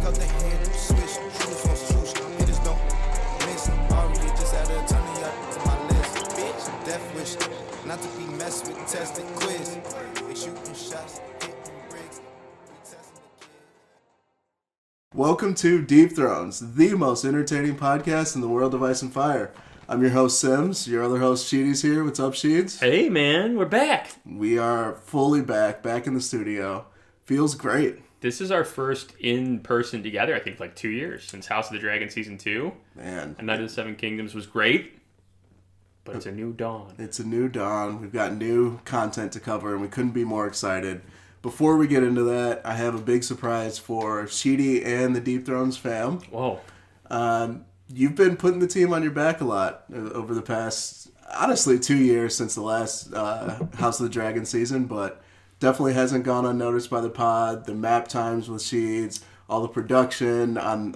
out the hand, switch, shooters on swoosh, hitters don't miss. Already just added a ton of y'all to my list. Bitch, death wish, not to be messed with, tested quiz. They shooting shots, hitting bricks, we testing the kids. Welcome to Deep Thrones, the most entertaining podcast in the world of Ice and Fire. I'm your host, Sims. Your other host, Sheedy's here. What's up, Sheeds? Hey, man. We're back. We are fully back in the studio. Feels great. This is our first in-person together, I think, like 2 years since House of the Dragon Season 2. Man. And Night of the Seven Kingdoms was great, but it's a new dawn. It's a new dawn. We've got new content to cover, and we couldn't be more excited. Before we get into that, I have a big surprise for Sheedy and the Deep Thrones fam. Whoa. You've been putting the team on your back a lot over the past, honestly, 2 years since the last House of the Dragon season, but definitely hasn't gone unnoticed by the pod. The map times with Sheeds, all the production on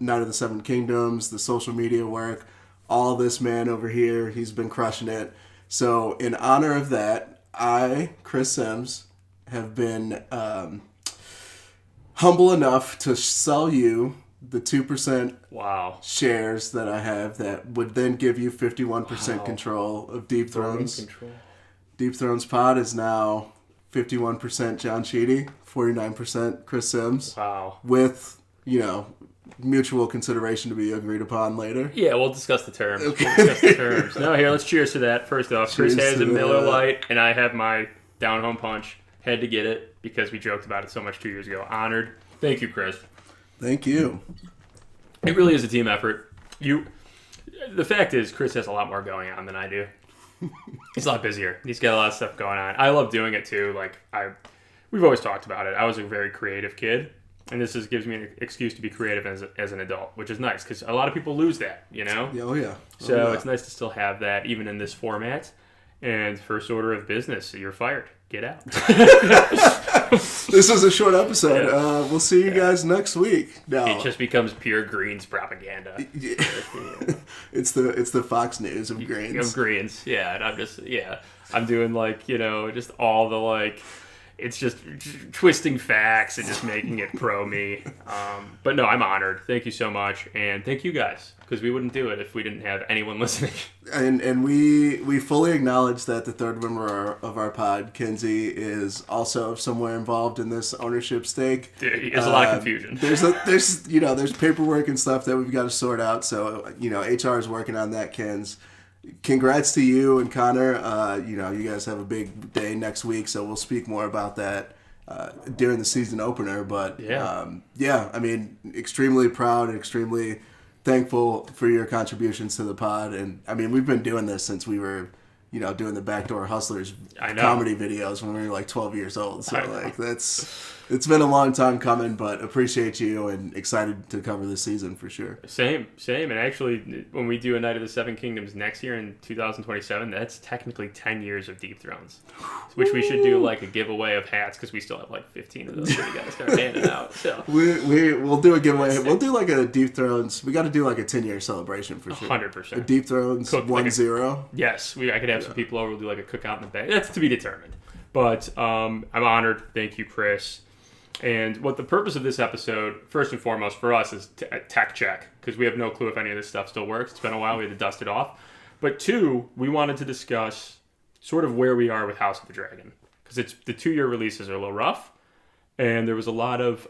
Night of the Seven Kingdoms, the social media work, all this man over here, he's been crushing it. So in honor of that, I, Chris Sims, have been humble enough to sell you the 2% shares that I have that would then give you 51% control of Deep Thrones. Deep Thrones pod is now 51% John Sheedy, 49% Chris Sims. Wow. With, mutual consideration to be agreed upon later. Yeah, we'll discuss the terms. Okay. No, here, let's cheers to that. First off, Cheers Chris has to a Miller that. Lite, and I have my down-home punch. Had to get it because we joked about it so much 2 years ago. Honored. Thank you, Chris. Thank you. It really is a team effort. The fact is, Chris has a lot more going on than I do. He's a lot busier. He's got a lot of stuff going on. I love doing it too. We've always talked about it. I was a very creative kid, and this gives me an excuse to be creative as an adult, which is nice because a lot of people lose that, Oh yeah. So it's nice to still have that even in this format. And first order of business, you're fired. Get out. This was a short episode. Yeah. We'll see you guys next week. No. It just becomes pure Greens propaganda. It's the Fox News of Greens. Of Greens, yeah. And I'm doing just all the it's just twisting facts and just making it pro me. But no, I'm honored. Thank you so much, and thank you guys because we wouldn't do it if we didn't have anyone listening. And we fully acknowledge that the third member of our pod, Kinzie, is also somewhere involved in this ownership stake. There's a lot of confusion. There's paperwork and stuff that we've got to sort out. So HR is working on that, Kins. Congrats to you and Connor. You guys have a big day next week, so we'll speak more about that during the season opener. But extremely proud and extremely thankful for your contributions to the pod. And we've been doing this since we were, doing the Backdoor Hustlers comedy videos when we were 12 years old. So it's been a long time coming, but appreciate you and excited to cover this season for sure. Same. And actually, when we do a Night of the Seven Kingdoms next year in 2027, that's technically 10 years of Deep Thrones, which we should do a giveaway of hats because we still have 15 of those that we got to start handing out. So we'll do a giveaway. We'll do a Deep Thrones. We got to do a 10-year celebration for sure. 100%. A Deep Thrones 1-0. Yes, I could have some people over. We'll do a cookout in the back. That's to be determined. But I'm honored. Thank you, Chris. And what the purpose of this episode, first and foremost for us, is a tech check, because we have no clue if any of this stuff still works. It's been a while. We had to dust it off. But two, we wanted to discuss sort of where we are with House of the Dragon, because the 2-year releases are a little rough, and there was a lot of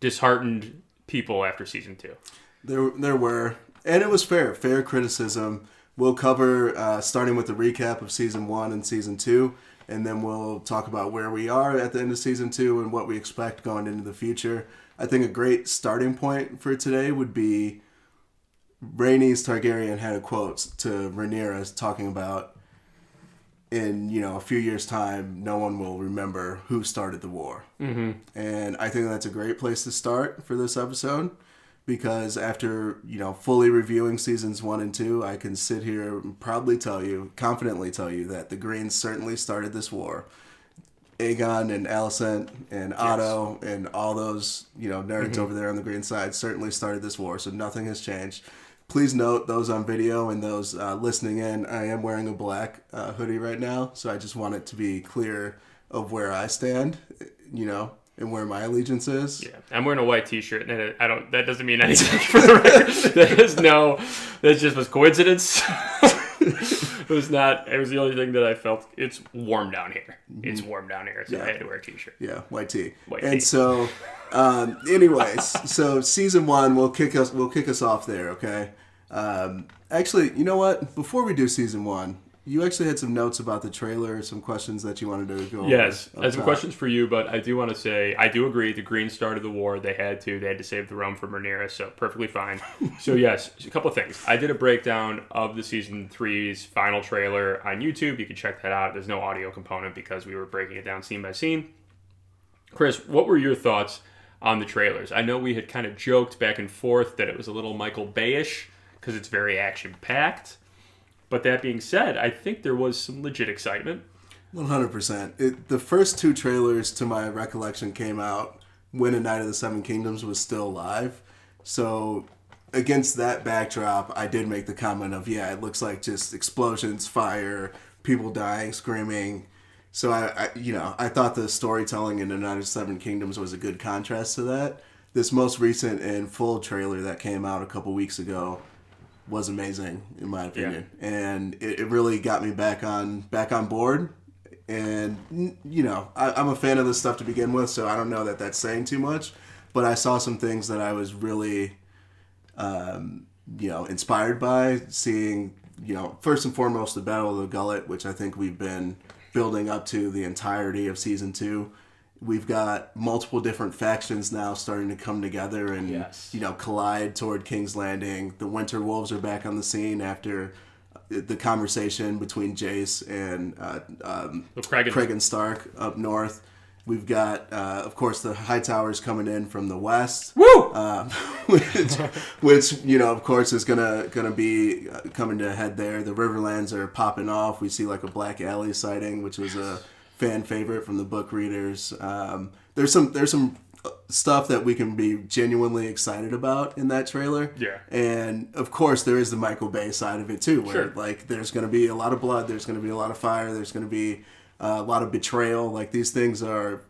disheartened people after season 2. There were, and it was fair criticism. We'll cover starting with the recap of season 1 and season 2. And then we'll talk about where we are at the end of season 2 and what we expect going into the future. I think a great starting point for today would be Rhaenys Targaryen had a quote to Rhaenyra talking about in a few years' time, no one will remember who started the war. Mm-hmm. And I think that's a great place to start for this episode. Because after, fully reviewing seasons 1 and 2, I can sit here and confidently tell you that the Greens certainly started this war. Aegon and Alicent and Otto and all those, nerds over there on the Green side certainly started this war, so nothing has changed. Please note, those on video and those listening in, I am wearing a black hoodie right now, so I just want it to be clear of where I stand, and where my allegiance is. Yeah, I'm wearing a white T-shirt, and I don't. That doesn't mean anything for the record. That just was coincidence. It was not. It was the only thing that I felt. It's warm down here. It's warm down here, so I had to wear a T-shirt. Yeah, white tee. Tee. So, anyways, so season 1 we'll kick us off there. Okay. Actually, you know what? Before we do season 1. You actually had some notes about the trailer, some questions that you wanted to go over. Yes, I have some questions for you, but I do want to say, I do agree, the Greens started the war. They had to save the realm from Rhaenyra, so perfectly fine. So yes, a couple of things. I did a breakdown of the season 3's final trailer on YouTube. You can check that out. There's no audio component because we were breaking it down scene by scene. Chris, what were your thoughts on the trailers? I know we had kind of joked back and forth that it was a little Michael Bay-ish because it's very action-packed. But that being said, I think there was some legit excitement. 100%. The first 2 trailers, to my recollection, came out when A Knight of the Seven Kingdoms was still live. So, against that backdrop, I did make the comment of, yeah, it looks like just explosions, fire, people dying, screaming. So, I thought the storytelling in A Knight of the Seven Kingdoms was a good contrast to that. This most recent and full trailer that came out a couple weeks ago was amazing in my opinion, and it really got me back on board. And I'm a fan of this stuff to begin with, so I don't know that that's saying too much, but I saw some things that I was really inspired by seeing. First and foremost, the Battle of the Gullet, which I think we've been building up to the entirety of season 2. We've got multiple different factions now starting to come together and collide toward King's Landing. The Winter Wolves are back on the scene after the conversation between Jace and Craig and Stark up north. We've got, of course, the Hightowers coming in from the west. Woo! Which of course, is gonna be coming to a head there. The Riverlands are popping off. We see like a Black Alley sighting, which was a fan favorite from the book readers. There's some stuff that we can be genuinely excited about in that trailer. Yeah. And of course there is the Michael Bay side of it too, where like there's going to be a lot of blood, there's going to be a lot of fire, there's going to be a lot of betrayal. Like these things are,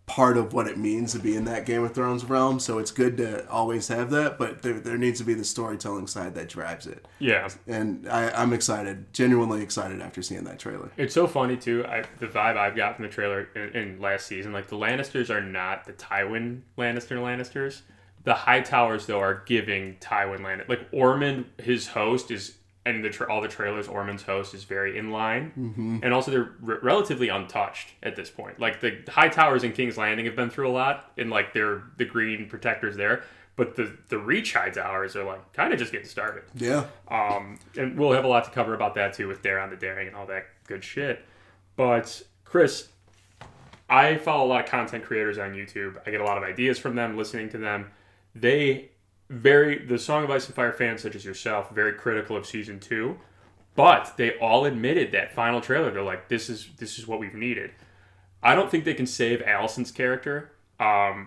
part of what it means to be in that Game of Thrones realm. So it's good to always have that, but there needs to be the storytelling side that drives it. Yeah. And I'm excited, genuinely excited after seeing that trailer. It's so funny, too. The vibe I've got from the trailer in last season, like the Lannisters are not the Tywin Lannisters. The Hightowers, though, are giving Tywin Lannister. Like Ormond, his host is... And all the trailers, Ormond's host is very in line. Mm-hmm. And also they're relatively untouched at this point. Like the Hightowers and King's Landing have been through a lot, and like they're the green protectors there. But the Reach Hightowers are like kind of just getting started. Yeah. And we'll have a lot to cover about that too with Dare on the Daring and all that good shit. But Chris, I follow a lot of content creators on YouTube. I get a lot of ideas from them, listening to them. The Song of Ice and Fire fans such as yourself, very critical of season 2, but they all admitted that final trailer. They're like, this is what we've needed. I don't think they can save Alicent's character.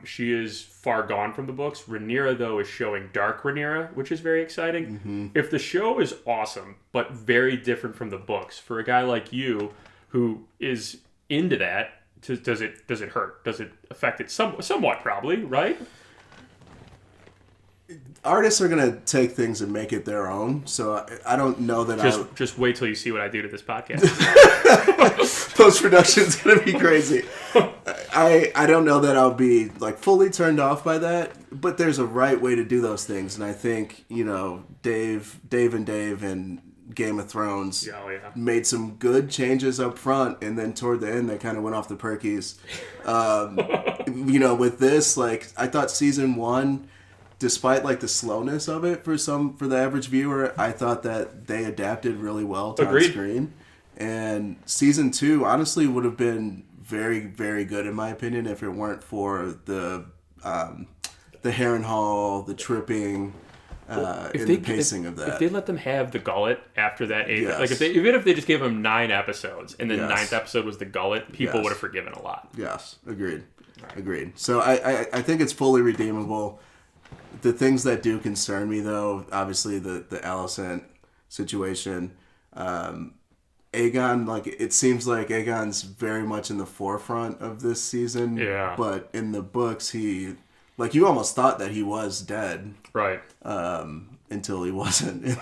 She is far gone from the books. Rhaenyra, though, is showing dark Rhaenyra, which is very exciting. Mm-hmm. If the show is awesome, but very different from the books, for a guy like you who is into that, does it hurt? Does it affect it somewhat, probably, right? Artists are going to take things and make it their own, so I don't know that Just wait till you see what I do to this podcast. Post-production's going to be crazy. I don't know that I'll be like fully turned off by that, but there's a right way to do those things, and I think, Dave and Game of Thrones made some good changes up front, and then toward the end they kind of went off the perkies. With this, like, I thought season 1, despite like the slowness of it for the average viewer, I thought that they adapted really well to on screen. And season 2 honestly would have been very, very good in my opinion if it weren't for the Harrenhal, the tripping, and the pacing of that. If they let them have the gullet after that 8th, like even if they just gave them 9 episodes and the 9th episode was the gullet, people would have forgiven a lot. Yes, agreed. So I think it's fully redeemable. The things that do concern me, though, obviously the Alicent situation, and Aegon, like, it seems like Aegon's very much in the forefront of this season. Yeah. But in the books, you almost thought that he was dead. Right. Until he wasn't.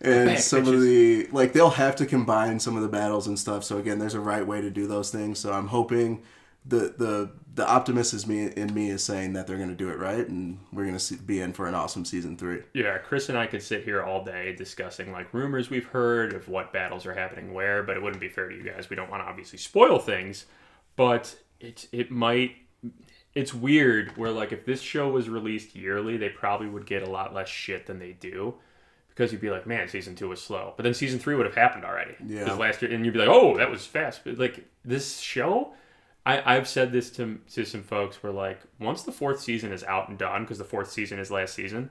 And some of the, like, they'll have to combine some of the battles and stuff. So again, there's a right way to do those things. So I'm hoping the optimist in me is saying that they're going to do it right, and we're going to be in for an awesome season 3. Yeah, Chris and I could sit here all day discussing like rumors we've heard of what battles are happening where, but it wouldn't be fair to you guys. We don't want to obviously spoil things, but it's weird where, like, if this show was released yearly, they probably would get a lot less shit than they do. Because you'd be like, man, season 2 was slow. But then season 3 would have happened already. Yeah. Because last year, and you'd be like, oh, that was fast. But like, this show, I've said this to some folks where, like, once the 4th season is out and done, because the 4th season is last season,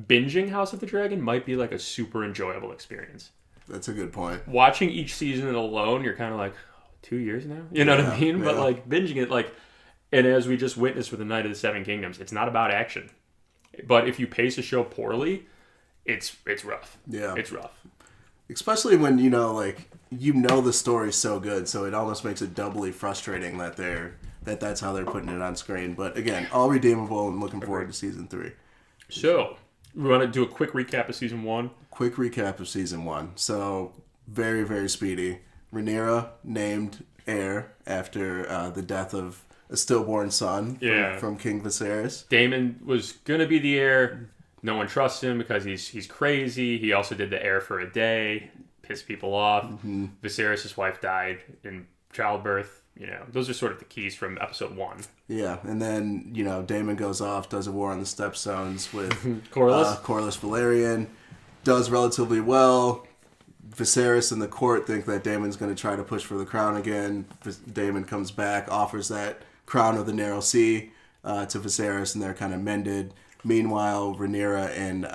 binging House of the Dragon might be like a super enjoyable experience. That's a good point. Watching each season alone, you're kind of like, 2 years now? You know what I mean? Yeah. But like, binging it, like, and as we just witnessed with The Night of the Seven Kingdoms, it's not about action. But if you pace a show poorly, it's rough. Yeah. It's rough. Especially when, the story's so good, so it almost makes it doubly frustrating that's how they're putting it on screen. But again, all redeemable, and looking forward to season 3. So, we want to do a quick recap of season 1? Quick recap of season 1. So, very, very speedy. Rhaenyra named heir after the death of a stillborn son from King Viserys. Daemon was going to be the heir. No one trusts him because he's crazy. He also did the heir for a day, pissed people off. Mm-hmm. Viserys' wife died in childbirth. Those are sort of the keys from episode 1. Yeah, and then, Daemon goes off, does a war on the Stepstones with Corlys Valerian, does relatively well. Viserys and the court think that Daemon's going to try to push for the crown again. Daemon comes back, offers that crown of the Narrow Sea to Viserys, and they're kind of mended. Meanwhile, Rhaenyra and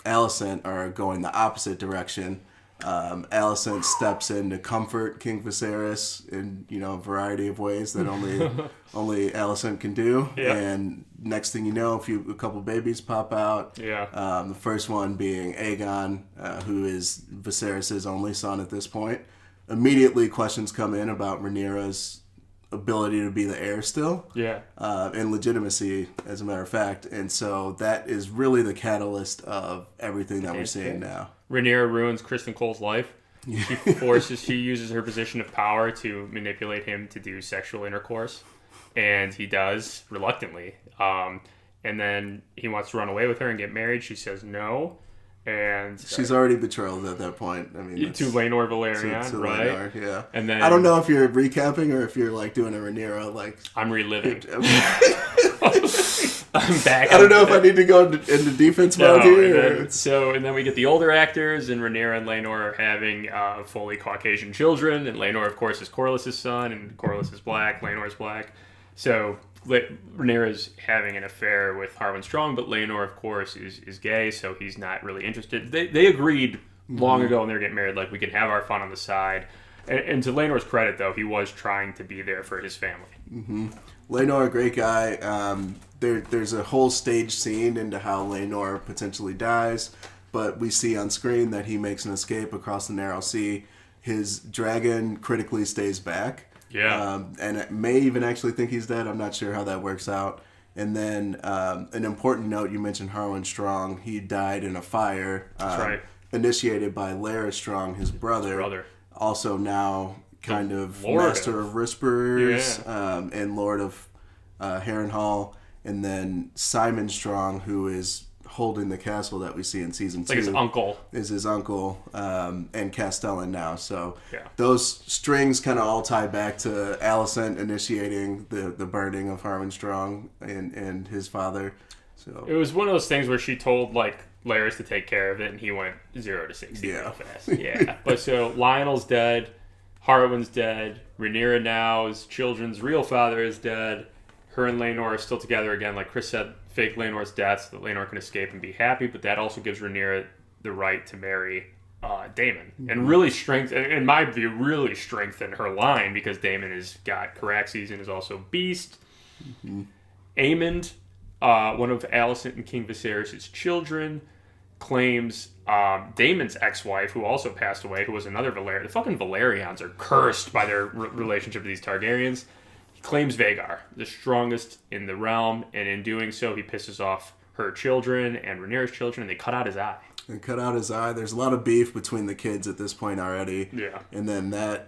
Alicent are going the opposite direction. Alicent steps in to comfort King Viserys in a variety of ways that only Alicent can do. Yeah. And next thing you know, a couple babies pop out. Yeah. The first one being Aegon, who is Viserys' only son at this point. Immediately, questions come in about Rhaenyra's ability to be the heir still. Yeah. And legitimacy, as a matter of fact. And so that is really the catalyst of everything that we're seeing now. Rhaenyra ruins Kristen Cole's life. She uses her position of power to manipulate him to do sexual intercourse. And he does, reluctantly. And then he wants to run away with her and get married. She says no. And she's already betrothed at that point. I mean, to Laenor Valerian, to right? Laenor, yeah. And then I don't know if you're recapping or if you're like doing a Rhaenyra like. I'm reliving. I'm back. I don't know if I need to go into defense mode here. And then we get the older actors, and Rhaenyra and Laenor are having fully Caucasian children, and Laenor, of course, is Corlys' son, and Corlys is black, Laenor is black. So Rhaenyra's having an affair with Harwin Strong, but Laenor, of course, is gay, so he's not really interested. They agreed long ago when they were getting married, like, we can have our fun on the side. And to Laenor's credit, though, he was trying to be there for his family. Mm-hmm. Laenor, a great guy. There's a whole stage scene into how Laenor potentially dies, but we see on screen that he makes an escape across the Narrow Sea. His dragon critically stays back. Yeah. And it may even actually think he's dead. I'm not sure how that works out. And then an important note, you mentioned Harwin Strong. He died in a fire. That's right. Initiated by Larys Strong, his brother. Also now kind of Master of Whisperers and Lord of Harrenhal. And then Simon Strong, who is holding the castle that we see in season 2. Like his uncle. Is his uncle, and Castellan now. So those strings kind of all tie back to Alicent initiating the burning of Harwin Strong and his father. So it was one of those things where she told, like, Larys to take care of it, and he went 0 to 60 real fast. Yeah. But so Lionel's dead, Harwin's dead, Rhaenyra now's children's real father is dead. Her and Laenor are still together again. Like Chris said, fake Laenor's death so that Laenor can escape and be happy, but that also gives Rhaenyra the right to marry Daemon. Mm-hmm. And really in my view, really strengthen her line, because Daemon has got Caraxes and is also Beast. Mm-hmm. Aemond, one of Alicent and King Viserys' children, claims Daemon's ex-wife, who also passed away, who was another Valerian. The fucking Valerians are cursed by their relationship to these Targaryens. He claims Vhagar, the strongest in the realm, and in doing so, he pisses off her children and Rhaenyra's children, and they cut out his eye. And cut out his eye. There's a lot of beef between the kids at this point already. Yeah. And then that,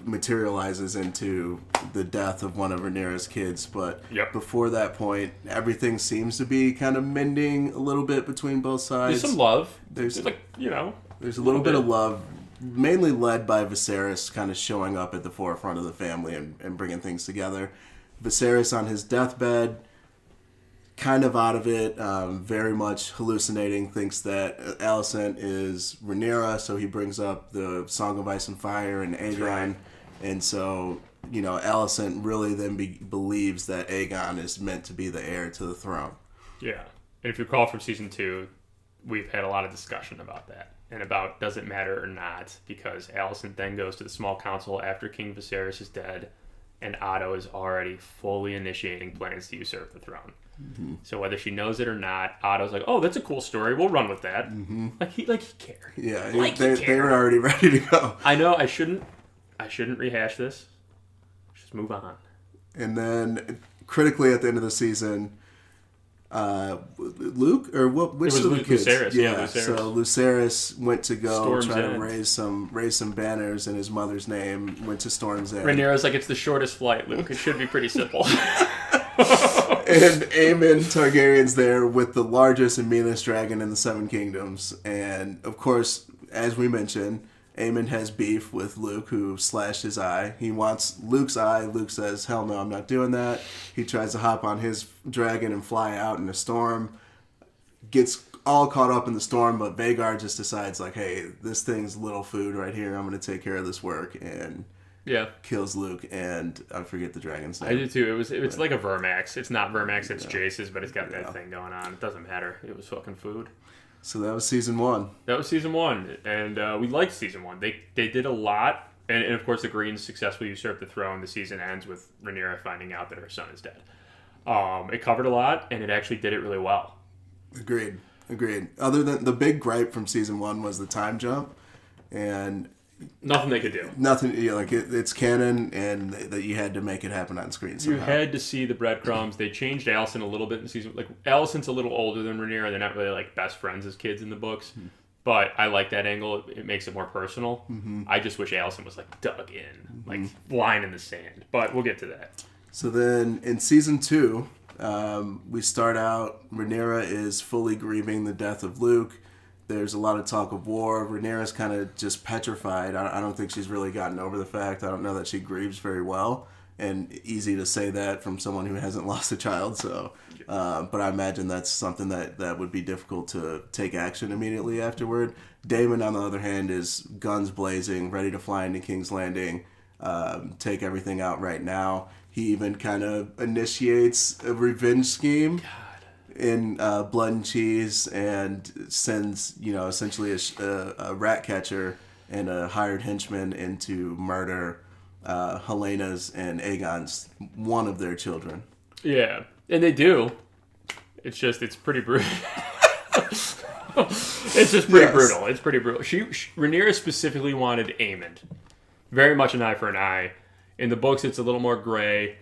materializes into the death of one of Rhaenyra's kids. But before that point, everything seems to be kind of mending a little bit between both sides. There's some love. There's a little bit of love, mainly led by Viserys kind of showing up at the forefront of the family and bringing things together. Viserys on his deathbed, kind of out of it, very much hallucinating, thinks that Alicent is Rhaenyra, so he brings up the Song of Ice and Fire and Aegon, right. And so, Alicent really then believes that Aegon is meant to be the heir to the throne. Yeah, and if you recall from season 2, we've had a lot of discussion about that, and about does it matter or not, because Alicent then goes to the small council after King Viserys is dead, and Otto is already fully initiating plans to usurp the throne. Mm-hmm. So whether she knows it or not, Otto's like, "Oh, that's a cool story. We'll run with that." Mm-hmm. Like he cared. Yeah, they were already ready to go. I know. I shouldn't rehash this. Just move on. And then, critically, at the end of the season, Luke or what? Which it was of the kids? Lucerys. Yeah, Lucerys. So Lucerys went to go Storm's try End. to raise some banners in his mother's name. Went to Storm's End. Rhaenyra's like, "It's the shortest flight, Luke. It should be pretty simple." And Aemon Targaryen's there with the largest and meanest dragon in the Seven Kingdoms. And, of course, as we mentioned, Aemon has beef with Luke, who slashed his eye. He wants Luke's eye. Luke says, "Hell no, I'm not doing that." He tries to hop on his dragon and fly out in a storm. Gets all caught up in the storm, but Vhagar just decides, like, hey, this thing's little food right here. I'm going to take care of this work. And kills Luke, and I forget the dragon's name. I do too. It's like a Vermax. It's not Vermax, it's Jace's, but it's got that thing going on. It doesn't matter. It was fucking food. So that was season 1. And we liked season 1. They did a lot, and of course the Greens successfully usurped the throne. The season ends with Rhaenyra finding out that her son is dead. It covered a lot, and it actually did it really well. Agreed. Other than the big gripe from season 1 was the time jump, and nothing they could do. Nothing. It's canon, and that you had to make it happen on screen somehow. You had to see the breadcrumbs. They changed Alicent a little bit in season. Alicent's a little older than Rhaenyra. They're not really best friends as kids in the books. Mm-hmm. But I like that angle. It makes it more personal. Mm-hmm. I just wish Alicent was dug in, line in the sand. But we'll get to that. So then in season 2, we start out. Rhaenyra is fully grieving the death of Luke. There's a lot of talk of war. Rhaenyra's kind of just petrified. I don't think she's really gotten over the fact. I don't know that she grieves very well. And easy to say that from someone who hasn't lost a child. So, but I imagine that's something that would be difficult to take action immediately afterward. Daemon, on the other hand, is guns blazing, ready to fly into King's Landing, take everything out right now. He even kind of initiates a revenge scheme. In Blood and Cheese, and sends essentially a rat catcher and a hired henchman in to murder Helena's and Aegon's one of their children. Yeah, and they do. It's pretty brutal. It's just pretty brutal. It's pretty brutal. Rhaenyra specifically wanted Aemond. Very much an eye for an eye. In the books, it's a little more gray.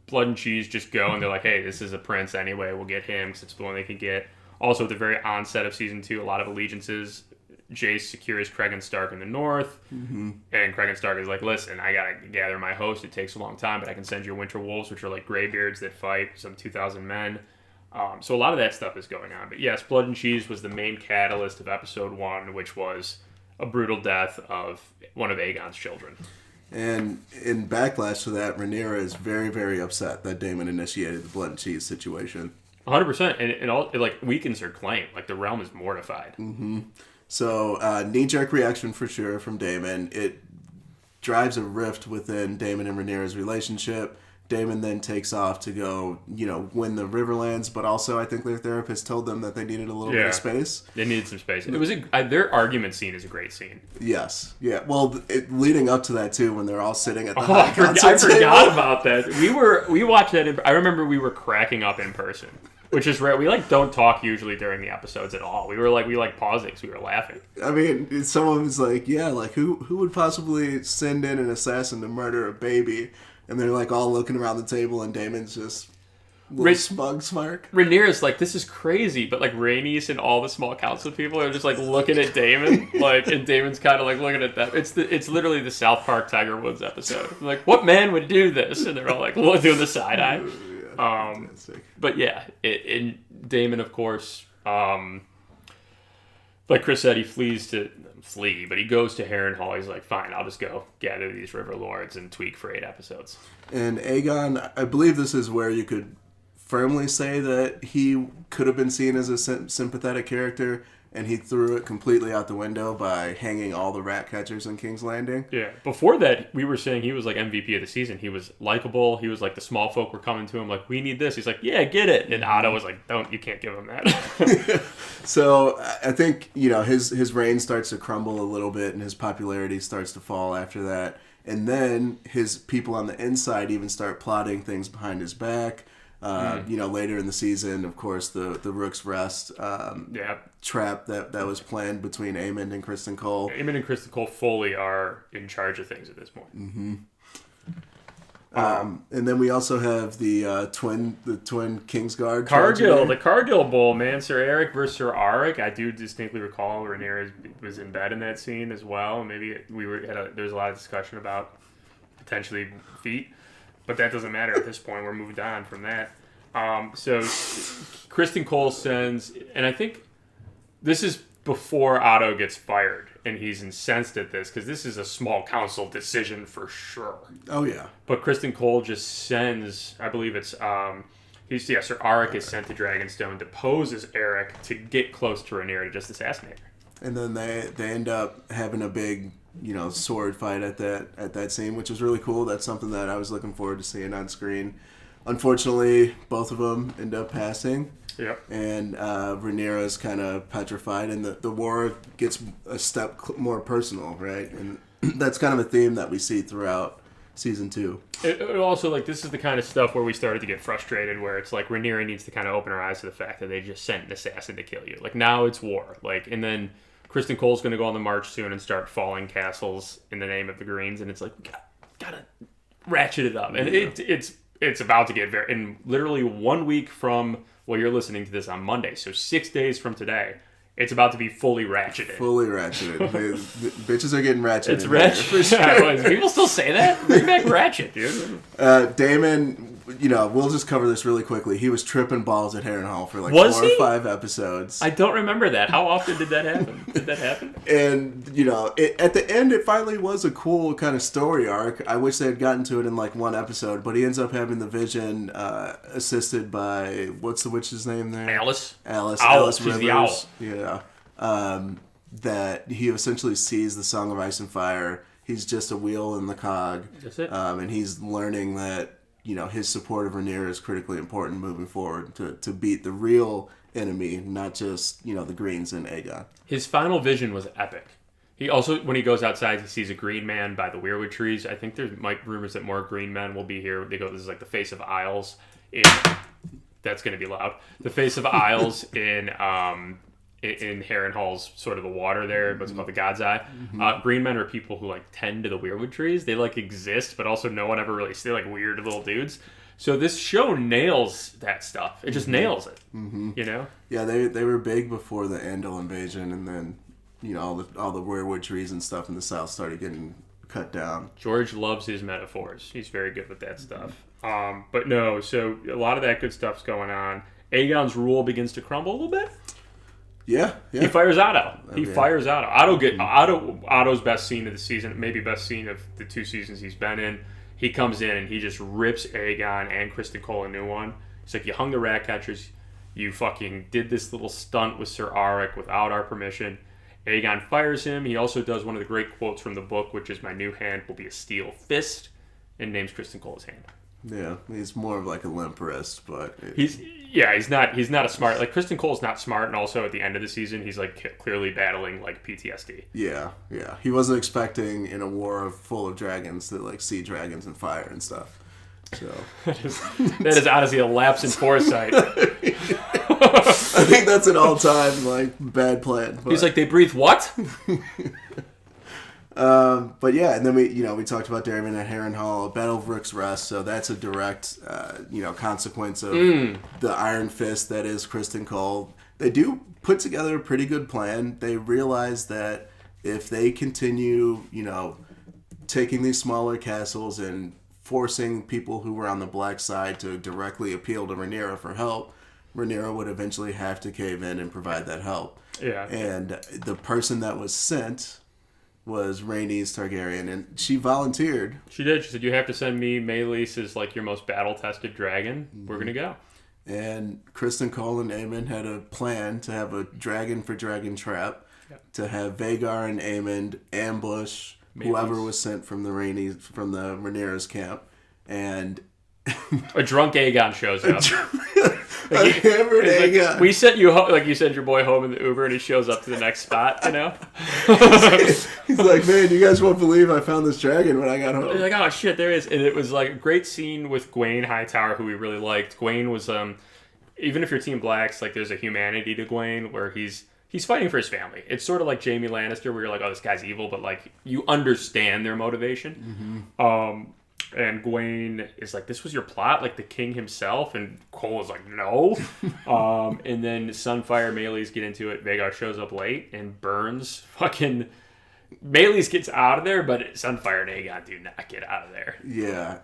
Blood and Cheese just go, and they're like, hey, this is a prince anyway. We'll get him because it's the one they can get. Also, at the very onset of season 2, a lot of allegiances. Jace secures Cregan Stark in the north. Mm-hmm. And Cregan Stark is like, listen, I got to gather my host. It takes a long time, but I can send you Winter Wolves, which are like graybeards that fight some 2,000 men. So a lot of that stuff is going on. But yes, Blood and Cheese was the main catalyst of episode 1, which was a brutal death of one of Aegon's children. And in backlash to that, Rhaenyra is very, very upset that Daemon initiated the Blood and Cheese situation. 100%. And it weakens her claim. The realm is mortified. Mm-hmm. So, knee-jerk reaction for sure from Daemon. It drives a rift within Daemon and Rhaenyra's relationship. Daemon then takes off to go, win the Riverlands, but also I think their therapist told them that they needed a little bit of space. They needed some space. It was their argument scene is a great scene. Yes. Yeah. Well, leading up to that, too, when they're all sitting at the I forgot about that. We watched that. I remember we were cracking up in person. which is rare. We don't talk usually during the episodes at all. We pausing because we were laughing. I mean, someone was like, yeah, like who would possibly send in an assassin to murder a baby? And they're like all looking around the table, and Damon's just smug smirk. Rhaenyra's like, this is crazy, but like Rhaenys and all the small council people are just like looking at Daemon, and Daemon's kind of like looking at them. It's literally the South Park Tiger Woods episode. Like, what man would do this? And they're all like doing the side eye. But yeah, and Daemon, of course, like Chris said, he but he goes to Harrenhal. He's like, fine, I'll just go gather these River Lords and tweak for 8 episodes. And Aegon, I believe this is where you could firmly say that he could have been seen as a sympathetic character, and he threw it completely out the window by hanging all the rat catchers in King's Landing. Yeah. Before that, we were saying he was like MVP of the season. He was likable. He was like, the small folk were coming to him like, we need this. He's like, yeah, get it. And Otto was like, you can't give him that. So I think, his reign starts to crumble a little bit, and his popularity starts to fall after that. And then his people on the inside even start plotting things behind his back. Later in the season, of course, the Rook's Rest trap that was planned between Aemond and Criston Cole. Aemond and Criston Cole fully are in charge of things at this point. Mm-hmm. And then we also have the twin Kingsguard Cargill, the Cargill Bowl, man. Sir Eric versus Sir Auric. I do distinctly recall Rhaenyra was in bed in that scene as well. Maybe there was a lot of discussion about potentially feet. But that doesn't matter at this point. We're moved on from that. So Criston Cole sends, and I think this is before Otto gets fired, and he's incensed at this because this is a small council decision for sure. Oh yeah. But Criston Cole just sends, I believe it's Sir Auric is sent to Dragonstone, deposes Eric to get close to Rhaenyra to just assassinate her. And then they end up having a big sword fight at that scene, which was really cool. That's something that I was looking forward to seeing on screen. Unfortunately, both of them end up passing. Yep. And Rhaenyra is kind of petrified, and the war gets a step more personal, right? And that's kind of a theme that we see throughout season 2. It also, this is the kind of stuff where we started to get frustrated, where it's like Rhaenyra needs to kind of open her eyes to the fact that they just sent an assassin to kill you. Now it's war. And then Criston Cole's going to go on the march soon and start falling castles in the name of the Greens, and it's like, we gotta ratchet it up. And it's about to get in literally 1 week from, you're listening to this on Monday, so 6 days from today, it's about to be fully ratcheted. The bitches are getting ratchet. It's ratchet. For sure. People still say that? Bring back ratchet, dude. Daemon, we'll just cover this really quickly. He was tripping balls at Harrenhal for 4 or 5 episodes. I don't remember that. How often did that happen? And, at the end, it finally was a cool kind of story arc. I wish they had gotten to it in 1 episode, but he ends up having the vision assisted by, what's the witch's name there? Alice Rivers. She's the owl. Yeah. That he essentially sees the Song of Ice and Fire. He's just a wheel in the cog. That's it. And he's learning that, his support of Rhaenyra is critically important moving forward to beat the real enemy, not just, the Greens and Aegon. His final vision was epic. He also, when he goes outside, he sees a green man by the weirwood trees. I think there's rumors that more green men will be here. They go, this is like the face of Isles. That's going to be loud. The face of Isles in Harrenhal's sort of the water there, what's called the God's Eye. Mm-hmm. Green men are people who tend to the weirwood trees. They exist, but also no one ever really see weird little dudes. So this show nails that stuff. It just nails it. Mm-hmm. Yeah, they were big before the Andal invasion, and then all the weirwood trees and stuff in the south started getting cut down. George loves his metaphors. He's very good with that stuff. But no, so a lot of that good stuff's going on. Aegon's rule begins to crumble a little bit. Yeah. He fires Otto. Fires Otto. Otto's best scene of the season, maybe best scene of the 2 seasons he's been in. He comes in and he just rips Aegon and Criston Cole a new one. He's like, you hung the rat catchers. You fucking did this little stunt with Sir Auric without our permission. Aegon fires him. He also does one of the great quotes from the book, which is, my new hand will be a steel fist, and names Criston Cole his hand. Yeah, he's more of a limp wrist, but he's not a smart, Criston Cole's not smart, and also at the end of the season he's clearly battling PTSD. Yeah. He wasn't expecting in a war full of dragons to see dragons and fire and stuff. So that is honestly a lapse in foresight. that's an all-time like bad plan. But. He's like, they breathe what? But yeah, and then we talked about Damon at Harrenhal, Battle of Rook's Rest, so that's a direct consequence of the Iron Fist that is Kristen Cole. They do put together a pretty good plan. They realize that if they continue, taking these smaller castles and forcing people who were on the black side to directly appeal to Rhaenyra for help, Rhaenyra would eventually have to cave in and provide that help. Yeah. And the person that was sent was Rhaenys Targaryen, and she volunteered. She did. She said, you have to send me Meleys as like your most battle-tested dragon. We're going to go. And Kristen Cole and Aemon had a plan to have a dragon for dragon trap, to have Vhagar and Aemond ambush whoever was sent from the Rhaenyra's camp, and a drunk Aegon shows up. A hammered Aegon. We sent you home, like you sent your boy home in the Uber, and he shows up to the next spot. He's like, man, you guys won't believe I found this dragon when I got home. He's like, oh shit, there is, and it was like a great scene with Gwaine Hightower, who we really liked. Gwaine was even if you're Team Blacks, like there's a humanity to Gwaine where he's fighting for his family. It's sort of like Jaime Lannister, where you're like, oh, this guy's evil, but like you understand their motivation. And Gwaine is like, this was your plot, like the king himself, and Cole is like, no. And then Sunfire, Meleys get into it. Vhagar shows up late and burns fucking. Meleys gets out of there, but Sunfire and Aegon do not get out of there. Yeah.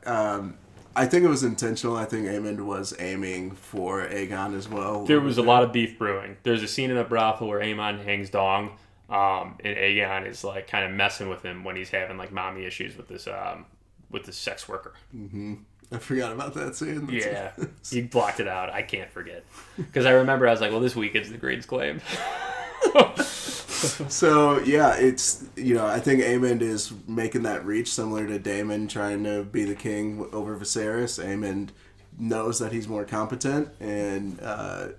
I think it was intentional. I think Aemond was aiming for Aegon as well. There was a lot of beef brewing. There's a scene in a brothel where Aemon hangs dong, and Aegon is like kind of messing with him when he's having like mommy issues with this sex worker. Mm-hmm. I forgot about that scene. Yeah, you blocked it out. I can't forget. Because I remember I was like, well, this weekend's the Green's claim. So, yeah, it's, I think Aemond is making that reach similar to Daemon trying to be the king over Viserys. Aemond knows that he's more competent and,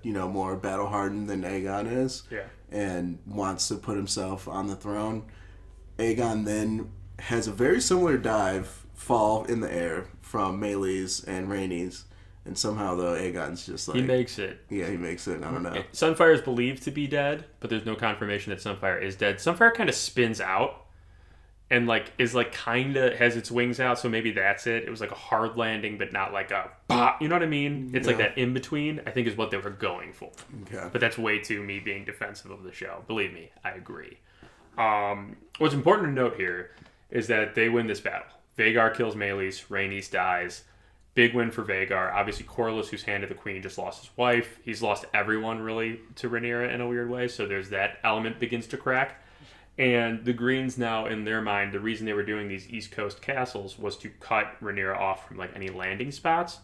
more battle-hardened than Aegon is. Yeah. And wants to put himself on the throne. Aegon then has a very similar fall in the air from Meleys and Rhaenys, and somehow though Aegon's just like he makes it. Yeah, he makes it. I don't know. Sunfire is believed to be dead, but there's no confirmation that Sunfire is dead. Sunfire kind of spins out and like is like kind of has its wings out, so maybe that's it. It was like a hard landing, but not like a pop. You know what I mean? It's like that in between. I think is what they were going for. Okay. But that's way too me being defensive of the show. Believe me, I agree. What's important to note here is that they win this battle. Vhagar kills Meleys, Rhaenys dies. Big win for Vhagar. Obviously, Corlys, who's Hand of the Queen, just lost his wife. He's lost everyone, really, to Rhaenyra in a weird way, so there's that element begins to crack. And the Greens now, in their mind, the reason they were doing these East Coast castles was to cut Rhaenyra off from like any landing spots,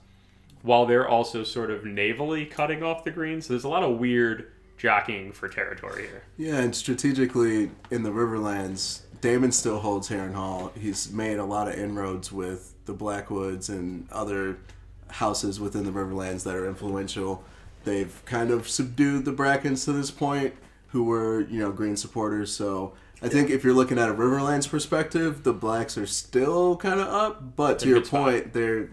while they're also sort of navally cutting off the Greens. So there's a lot of weird jockeying for territory here. Yeah, and strategically, in the Riverlands, Daemon still holds Harrenhal. He's made a lot of inroads with the Blackwoods and other houses within the Riverlands that are influential. They've kind of subdued the Brackens to this point, who were, Green supporters. So I think if you're looking at a Riverlands perspective, the Blacks are still kind of up. But to your point, they're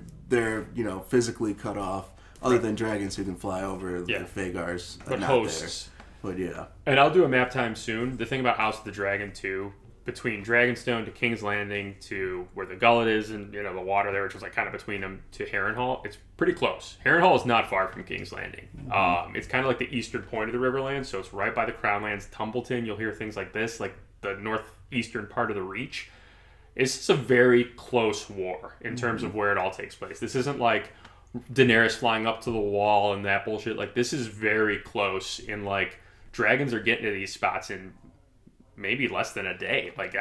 physically cut off. Other than dragons who can fly over, the Vhagar's but not hosts. There. But yeah. And I'll do a map time soon. The thing about House of the Dragon too, between Dragonstone to King's Landing to where the Gullet is and the water there, which was like kind of between them to Harrenhal, it's pretty close. Harrenhal is not far from King's Landing. Mm-hmm. It's kind of like the eastern point of the Riverlands, so it's right by the Crownlands. Tumbleton, you'll hear things like this, like the northeastern part of the Reach. It's just a very close war in terms of where it all takes place. This isn't like Daenerys flying up to the wall and that bullshit. Like, this is very close in like dragons are getting to these spots in maybe less than a day, like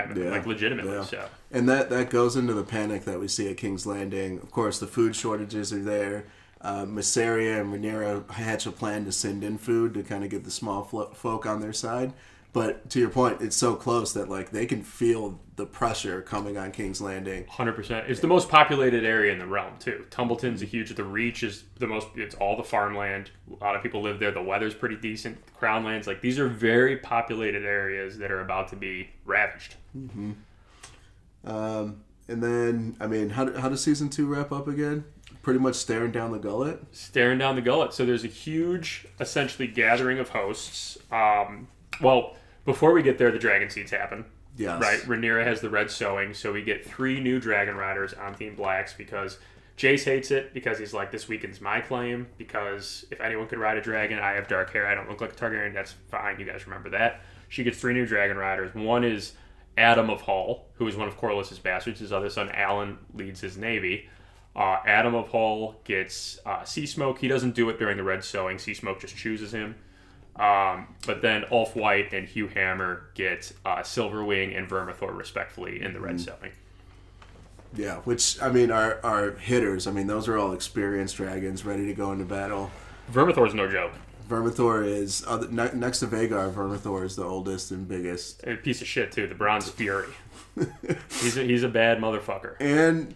legitimately. Yeah. So, and that goes into the panic that we see at King's Landing. Of course, the food shortages are there. Mysaria and Rhaenyra hatch a plan to send in food to kind of get the small folk on their side. But to your point, it's so close that like they can feel the pressure coming on King's Landing. 100%. It's the most populated area in the realm too. Tumbleton's a huge. The Reach is the most. It's all the farmland. A lot of people live there. The weather's pretty decent. Crownlands, like these are very populated areas that are about to be ravaged. Mm-hmm. And then, I mean, how does season 2 wrap up again? pretty much staring down the gullet. Staring down the gullet. So there's a huge, essentially, gathering of hosts. Well, before we get there, the Dragon Seeds happen. Yes. Right? Rhaenyra has the red sewing, so we get 3 new Dragon Riders on Team Blacks because Jace hates it, because he's like, this weakens my claim, because if anyone could ride a dragon, I have dark hair, I don't look like a Targaryen, that's fine, you guys remember that. She gets 3 new Dragon Riders. One is Adam of Hull, who is one of Corlys's bastards. His other son, Alan, leads his navy. Adam of Hull gets Sea Smoke. He doesn't do it during the red sewing. Sea Smoke just chooses him. But then Ulf White and Hugh Hammer get Silverwing and Vermithor, respectfully, in the red sewing. Yeah, which, I mean, are hitters. I mean, those are all experienced dragons ready to go into battle. Vermithor's no joke. Vermithor is, next to Vhagar, Vermithor is the oldest and biggest. A piece of shit, too. The Bronze Fury. He's a bad motherfucker. And,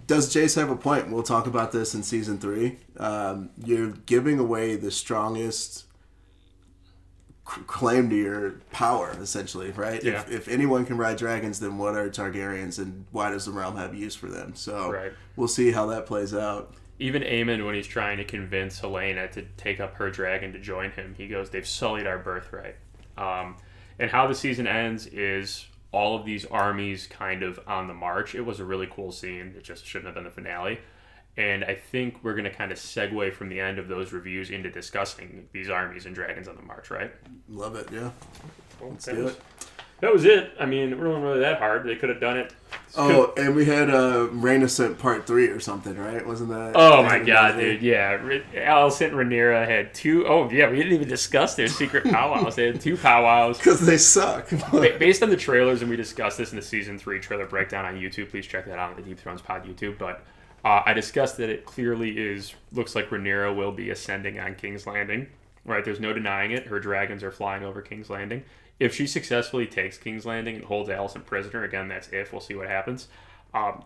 does Jace have a point? We'll talk about this in Season 3. You're giving away the strongest claim to your power, essentially, right? Yeah. If anyone can ride dragons, then what are Targaryens, and why does the realm have use for them? So We'll see how that plays out. Even Aemon, when he's trying to convince Helena to take up her dragon to join him, he goes, they've sullied our birthright. And how the season ends is all of these armies kind of on the march. It was a really cool scene. It just shouldn't have been the finale. And I think we're going to kind of segue from the end of those reviews into discussing these armies and dragons on the march, right? Love it, yeah. Well, Let's do it. That was it. I mean, it wasn't really that hard. They could have done it. And we had Rain Ascent Part 3 or something, right? Wasn't that? Oh my god, dude. Yeah. Alicent and Rhaenyra had 2... Oh, yeah, we didn't even discuss their secret powwows. They had 2 powwows. Because they suck. Based on the trailers, and we discussed this in the Season 3 trailer breakdown on YouTube. Please check that out on the Deep Thrones Pod YouTube. But I discussed that it clearly looks like Rhaenyra will be ascending on King's Landing. Right? There's no denying it. Her dragons are flying over King's Landing. If she successfully takes King's Landing and holds Alicent prisoner, again, that's if. We'll see what happens.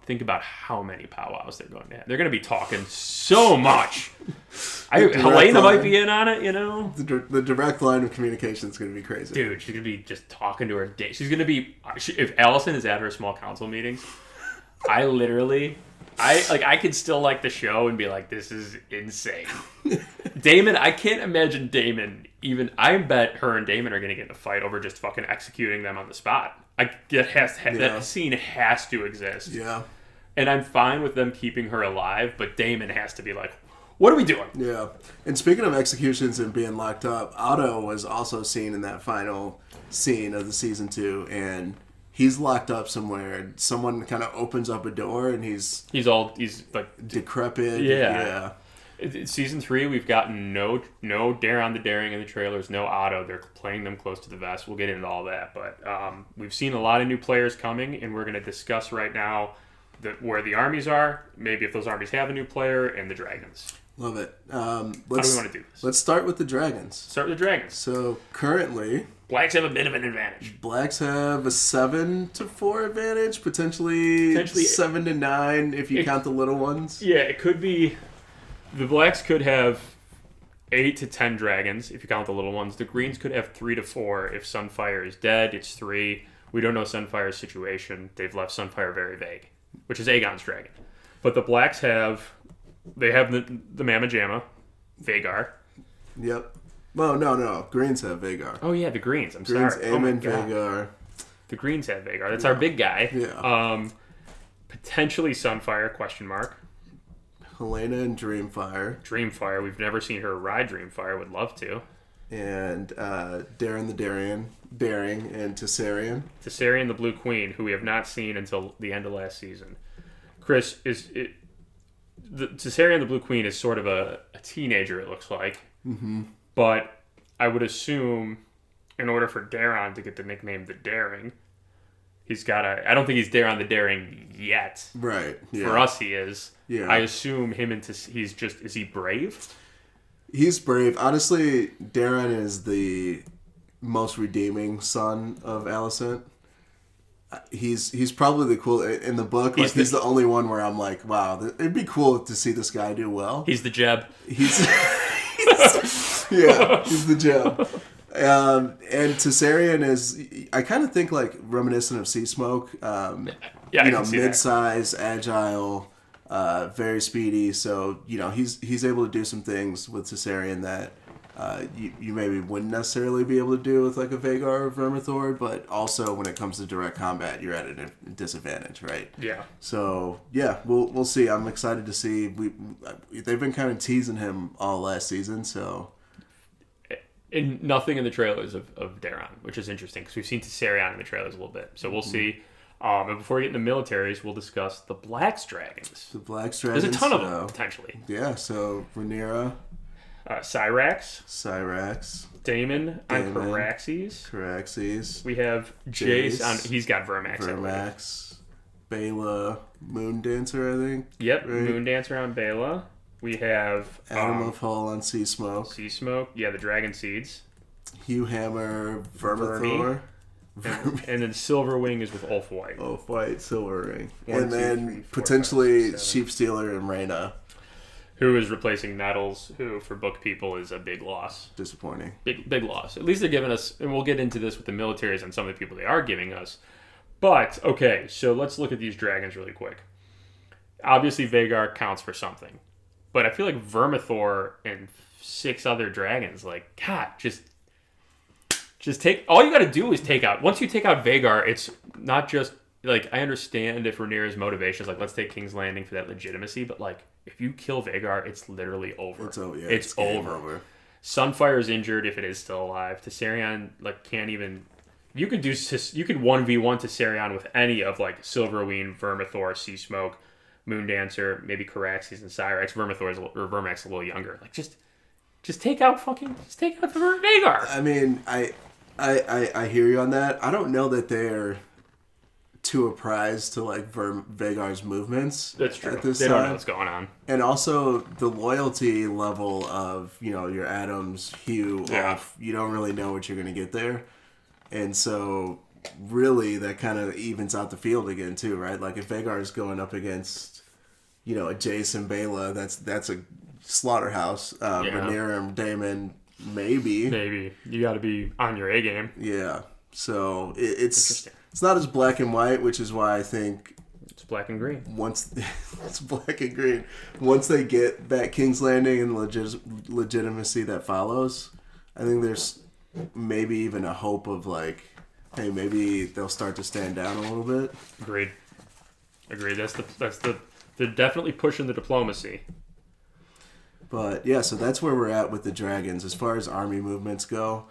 Think about how many powwows they're going to have. They're going to be talking so much. Helena might be in on it, The direct line of communication is going to be crazy. Dude, she's going to be just talking to her. She's going to be... If Alicent is at her small council meetings, I could still like the show and be like, this is insane. Daemon, I can't imagine Daemon even... I bet her and Daemon are going to get in a fight over just fucking executing them on the spot. That scene has to exist. Yeah. And I'm fine with them keeping her alive, but Daemon has to be like, what are we doing? Yeah. And speaking of executions and being locked up, Otto was also seen in that final scene of the Season 2, and... he's locked up somewhere. Someone kind of opens up a door, and he's like decrepit. Yeah. Season 3, we've gotten no Daeron the Daring in the trailers, no Otto. They're playing them close to the vest. We'll get into all that, but we've seen a lot of new players coming, and we're going to discuss right now where the armies are, maybe if those armies have a new player, and the dragons. Love it. How do we want to do this? Let's start with the dragons. Start with the dragons. So currently, Blacks have a bit of an advantage. Blacks have a 7-4 advantage, potentially 7-9 if you count the little ones. Yeah, it could be. The Blacks could have 8 to 10 dragons if you count the little ones. The Greens could have 3 to 4 if Sunfire is dead. It's 3. We don't know Sunfire's situation. They've left Sunfire very vague, which is Aegon's dragon. But the Blacks have the Mama Jamma, Vhagar. Yep. Well, no. Greens have Vhagar. Oh yeah, the Greens. I'm Greens, sorry. Aemon, Vhagar. The Greens have Vhagar. That's our big guy. Yeah. Potentially Sunfire, question mark. Helena and Dreamfire. Dreamfire. We've never seen her ride Dreamfire. Would love to. And Daeron the Daring and Tessarion. Tessarion the Blue Queen, who we have not seen until the end of last season. Chris, Tessarion the Blue Queen is sort of a teenager, it looks like. Mm-hmm. But I would assume, in order for Daeron to get the nickname the Daring, he's got to... I don't think he's Daeron the Daring yet. Right. Yeah. For us, he is. Yeah. I assume him and he's just... Is he brave? He's brave. Honestly, Daeron is the most redeeming son of Alicent. He's probably the cool in the book. He's the only one where I'm like, wow, it'd be cool to see this guy do well. He's the Jeb. He's the Jeb. And Tessarion is, I kind of think like reminiscent of Sea Smoke. Yeah, I can see mid-size, agile. very speedy. So he's able to do some things with Caesarion that you maybe wouldn't necessarily be able to do with like a Vagar or Vermithor. But also when it comes to direct combat, you're at a disadvantage, right? Yeah. So yeah, we'll see. I'm excited to see. They've been kind of teasing him all last season, so. And nothing in the trailers of Daron, which is interesting because we've seen Tessarion in the trailers a little bit. So we'll see. But before we get into militaries, we'll discuss the Black Dragons. The Black Dragons. There's a ton of them, potentially. Yeah, so Rhaenyra. Cyrax. Daemon on Caraxes. We have Jace on... He's got Vermax. Bela, Moondancer, I think. Yep, right? Moondancer on Bela. We have Adam of Hull on Sea Smoke. Yeah, the Dragon Seeds. Hugh Hammer, Vermithor. And then Silverwing is with Ulf White. Silverwing. And then potentially Sheepstealer and Reyna. Who is replacing Nettles, who for book people is a big loss. Disappointing. Big loss. At least they're giving us, and we'll get into this with the militaries and some of the people they are giving us. But, okay, so let's look at these dragons really quick. Obviously, Vagar counts for something. But I feel like Vermithor and 6 other dragons, like, God, just take... All you got to do is take out... Once you take out Vagar, it's not just... Like, I understand if Rhaenyra's motivation is like, let's take King's Landing for that legitimacy, but, like, if you kill Vagar, it's literally over. It's over. Sunfire's injured if it is still alive. Tessarion, like, can't even... You could 1v1 Tessarion with any of, like, Silverwing, Vermithor, Sea Smoke, Moondancer, maybe Caraxes and Cyrax. Vermax a little younger. Like, just take out the Vagar. I mean, I hear you on that. I don't know that they're too apprised to like Vagar's movements. That's true. At this they time. Don't know what's going on. And also the loyalty level of your Adams, Hugh, Ulf, you don't really know what you're going to get there, and so really that kind of evens out the field again too, right? Like if Vagar is going up against a Jason Bela, that's a slaughterhouse. Rhaenyra and Daemon, maybe you got to be on your A game. Yeah, so it's not as black and white, which is why I think it's black and green. It's black and green. Once they get that King's Landing and the legitimacy that follows, I think there's maybe even a hope of like, hey, maybe they'll start to stand down a little bit. Agreed. They're definitely pushing the diplomacy. But yeah, so that's where we're at with the dragons. As far as army movements go,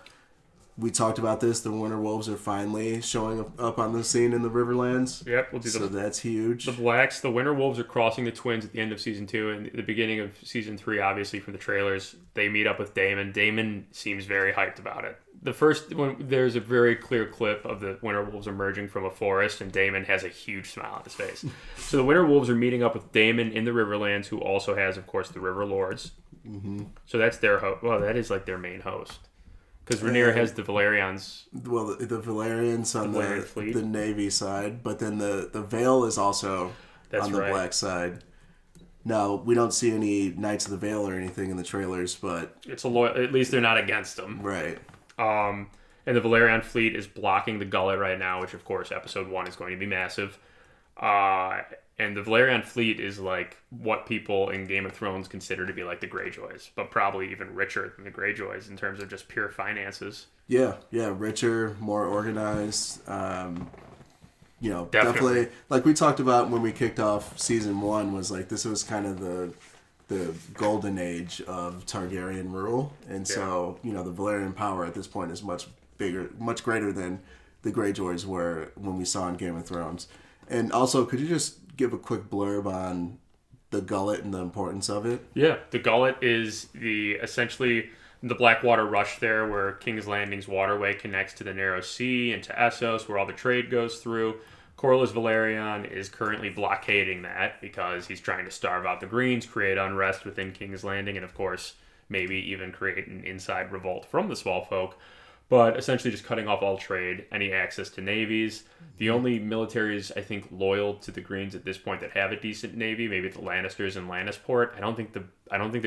we talked about this. The Winter Wolves are finally showing up on the scene in the Riverlands. Yep, we'll do so that's huge. The Blacks, the Winter Wolves are crossing the Twins at the end of Season 2 and the beginning of Season 3, obviously, from the trailers. They meet up with Daemon. Daemon seems very hyped about it. There's a very clear clip of the Winter Wolves emerging from a forest, and Daemon has a huge smile on his face. So the Winter Wolves are meeting up with Daemon in the Riverlands, who also has, of course, the River Lords. Mm-hmm. So that's their host. Well, that is like their main host. Because Rhaenyra has the Valerians. Well, the Valerians on the Navy side, but then the Vale is also on the Black side. Now, we don't see any Knights of the Vale or anything in the trailers, but... At least they're not against them. Right. And the Valerian fleet is blocking the Gullet right now, which, of course, Episode 1 is going to be massive. And the Valerian fleet is like what people in Game of Thrones consider to be like the Greyjoys, but probably even richer than the Greyjoys in terms of just pure finances. Yeah, richer, more organized. Definitely. Like we talked about when we kicked off Season 1, was like this was kind of the golden age of Targaryen rule, and so the Valerian power at this point is much bigger, much greater than the Greyjoys were when we saw in Game of Thrones. And also, could you just give a quick blurb on the Gullet and the importance of it? Yeah, the Gullet is essentially the Blackwater Rush there, where King's Landing's waterway connects to the Narrow Sea and to Essos, where all the trade goes through. Corlys Velaryon is currently blockading that because he's trying to starve out the Greens, create unrest within King's Landing, and of course, maybe even create an inside revolt from the Swallfolk. but essentially just cutting off all trade, any access to navies. The only militaries, I think, loyal to the Greens at this point that have a decent navy, maybe the Lannisters and Lannisport. I don't think the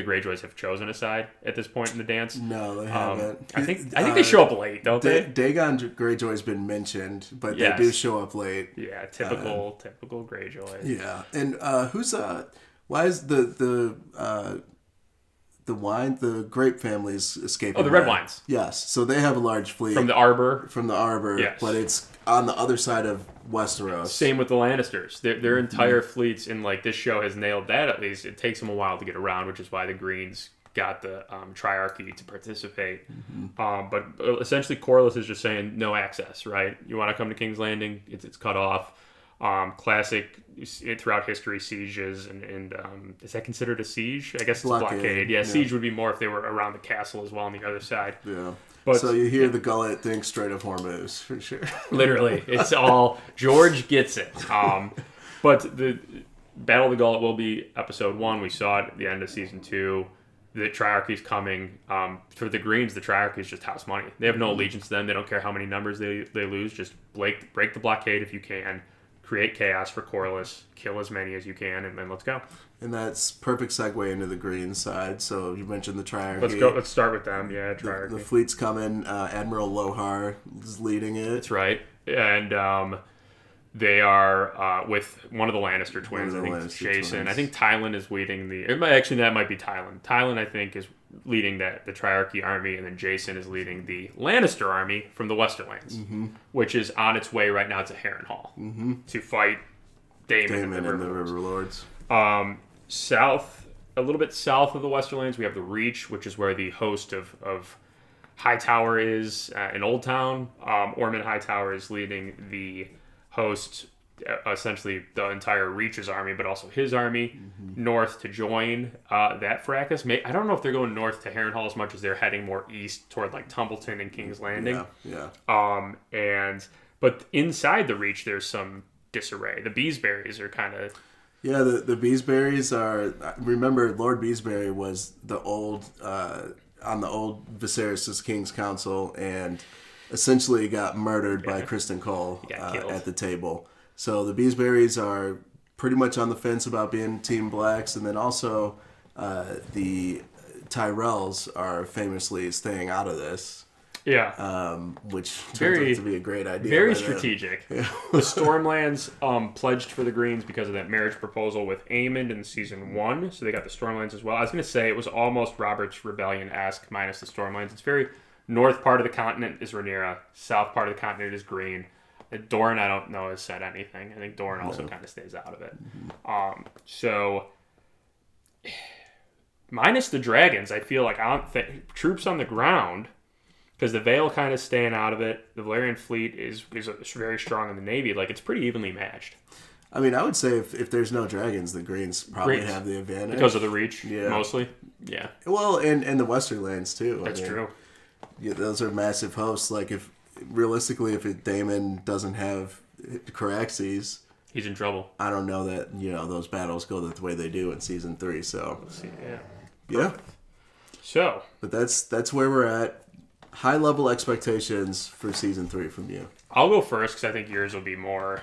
Greyjoys have chosen a side at this point in the dance. No, they haven't. I think they show up late, don't they? Dagon Greyjoy's been mentioned, but they do show up late. Yeah, typical Greyjoys. Yeah, and why is the grape family's escaping? Oh, the red wines. Yes, so they have a large fleet From the Arbor. Yes. But it's on the other side of Westeros. Same with the Lannisters. Their entire fleets, and like this show has nailed that at least. It takes them a while to get around, which is why the Greens got the Triarchy to participate. But essentially, Corlys is just saying no access, right? You want to come to King's Landing, it's cut off. Classic throughout history sieges, and is that considered a siege? I guess it's blockade. A blockade. Yeah, siege would be more if they were around the castle as well on the other side. Yeah. But, so you hear the gullet think straight of Hormuz for sure. Literally, it's all George gets it. But the Battle of the Gullet will be episode 1. We saw it at the end of season 2. The Triarchy's coming. For the Greens, the Triarchy is just house money. They have no allegiance to them. They don't care how many numbers they lose. Just break the blockade if you can. Create chaos for Corlys, kill as many as you can, and then let's go. And that's perfect segue into the Green side. So you mentioned the Triarchy. Let's go. Let's start with them. Yeah, Triarchy. The fleet's coming. Admiral Lohar is leading it. That's right. And they are with one of the Lannister twins. I think it's Jason. I think Tylan is leading actually, that might be Tylan. Tylan, I think, is leading the Triarchy army, and then Jason is leading the Lannister army from the Westerlands, which is on its way right now to Harrenhal to fight Daemon and the River Lords. A little bit south of the Westerlands, we have the Reach, which is where the host of Hightower is in Old Town. Ormond Hightower is leading the host, essentially the entire Reach's army, but also his army north to join that fracas. I don't know if they're going north to Harrenhal as much as they're heading more east toward like Tumbleton and King's Landing. Yeah. But inside the Reach, there's some disarray. The Beesberries are kind of... Yeah, the Beesberries are... Remember, Lord Beesbury was the old... on the old Viserys' King's Council, and essentially got murdered by Kristen Cole at the table. So the Beesberries are pretty much on the fence about being Team Blacks, and then also the Tyrells are famously staying out of this. Yeah. Which turns out to be a great idea. Very strategic. Yeah. The Stormlands pledged for the Greens because of that marriage proposal with Aemond in season 1, so they got the Stormlands as well. I was going to say it was almost Robert's Rebellion-esque minus the Stormlands. It's very... North part of the continent is Rhaenyra. South part of the continent is Green. Dorne, I don't know, has said anything. I think Dorne also kind of stays out of it. So, minus the dragons, I feel like I don't think troops on the ground, because the Vale kind of staying out of it. The Valyrian fleet is very strong in the Navy. Like, it's pretty evenly matched. I mean, I would say if there's no dragons, the Greens probably have the advantage. Because of the Reach, mostly? Yeah. Well, and the Westerlands, too. That's true. Yeah, those are massive hosts. Like, if Daemon doesn't have Caraxes, he's in trouble. I don't know that those battles go the way they do in season 3. So let's see. Yeah. Perfect. So, but that's where we're at. High level expectations for season 3 from you. I'll go first because I think yours will be more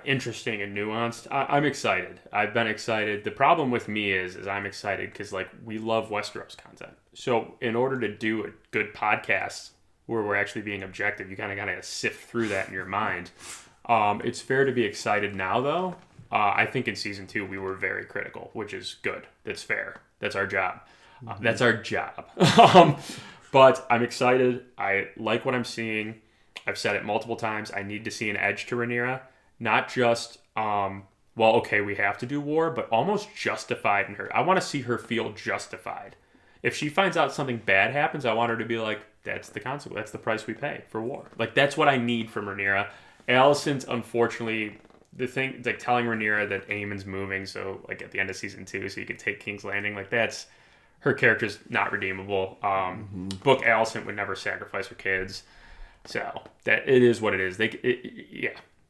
interesting and nuanced. I'm excited. I've been excited. The problem with me is I'm excited because we love Westeros content. So in order to do a good podcast where we're actually being objective, you kind of got to sift through that in your mind. It's fair to be excited now, though. I think in season 2 we were very critical, which is good. That's fair. That's our job. That's our job. But I'm excited. I like what I'm seeing. I've said it multiple times. I need to see an edge to Rhaenyra. Not just, we have to do war, but almost justified in her. I want to see her feel justified. If she finds out something bad happens, I want her to be like, that's the consequence. That's the price we pay for war. That's what I need from Rhaenyra. Alicent's, unfortunately, the thing, telling Rhaenyra that Aemon's moving, so, at the end of season 2, so you could take King's Landing, that's... Her character's not redeemable. Book Alicent would never sacrifice her kids. So, that it is what it is.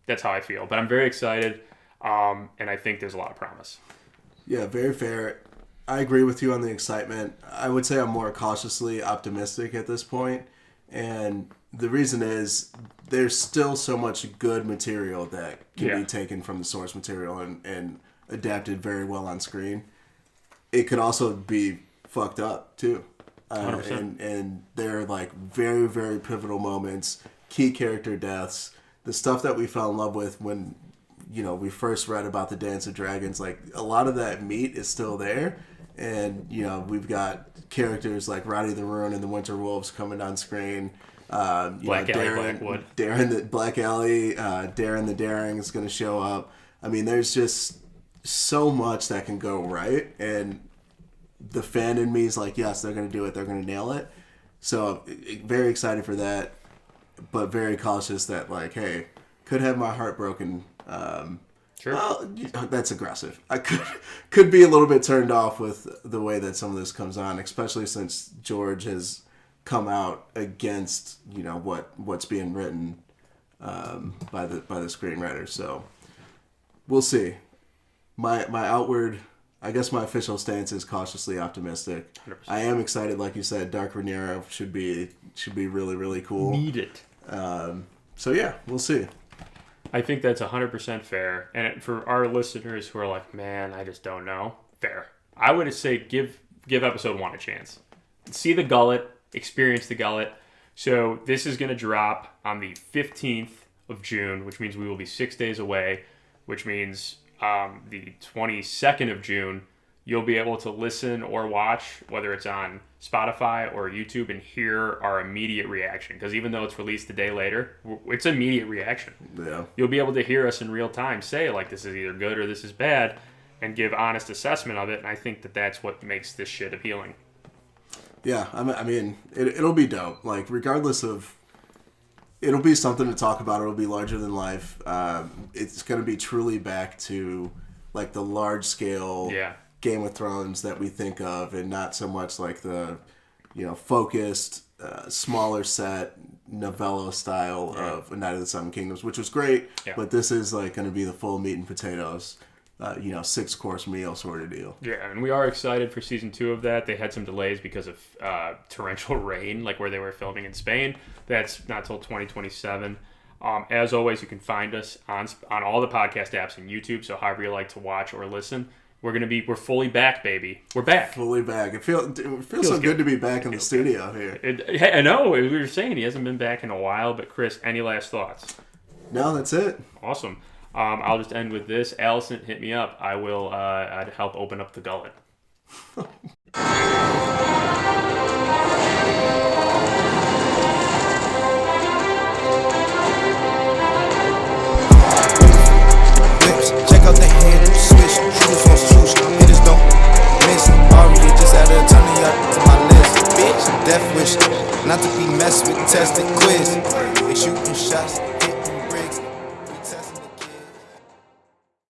That's how I feel. But I'm very excited, and I think there's a lot of promise. Yeah, very fair. I agree with you on the excitement. I would say I'm more cautiously optimistic at this point. And the reason is there's still so much good material that can be taken from the source material and adapted very well on screen. It could also be fucked up too. And there are like very, very pivotal moments, key character deaths, the stuff that we fell in love with when, we first read about the Dance of Dragons. Like, a lot of that meat is still there. And, we've got characters like Roddy the Rune and the Winter Wolves coming on screen. Black Alley, Blackwood. Black Alley, Darren the Daring is going to show up. I mean, there's just so much that can go right. And the fan in me is like, yes, they're going to do it. They're going to nail it. So, very excited for that. But very cautious that, like, hey, could have my heart broken. Sure. Well, that's aggressive. I could be a little bit turned off with the way that some of this comes on, especially since George has come out against what's being written by the screenwriter. So we'll see. My outward, I guess my official stance is cautiously optimistic. 100%. I am excited, like you said. Dark Rhaenyra should be really, really cool. Need it. So yeah, we'll see. I think that's 100% fair. And for our listeners who are like, man, I just don't know, fair. I would say give episode 1 a chance. See the gullet, experience the gullet. So this is going to drop on the 15th of June, which means we will be 6 days away, which means the 22nd of June, you'll be able to listen or watch, whether it's on Spotify or YouTube, and hear our immediate reaction. Because even though it's released a day later, it's immediate reaction. Yeah. You'll be able to hear us in real time say, like, this is either good or this is bad, and give honest assessment of it. And I think that that's what makes this shit appealing. Yeah, I mean, it'll be dope. Like, regardless of... It'll be something to talk about. It'll be larger than life. It's going to be truly back to, like, the large-scale... Game of Thrones that we think of, and not so much like the, focused, smaller set novella style of A Night of the Seven Kingdoms, which was great. Yeah. But this is like going to be the full meat and potatoes, 6-course meal sort of deal. Yeah, and we are excited for season 2 of that. They had some delays because of torrential rain, like where they were filming in Spain. That's not till 2027. As always, you can find us on all the podcast apps and YouTube. So however you like to watch or listen. We're fully back, baby. We're back. Fully back. It feels so good to be back in the studio here. I know. We were saying he hasn't been back in a while, but Chris, any last thoughts? No, that's it. Awesome. I'll just end with this. Allison, hit me up. I will I'd help open up the gullet.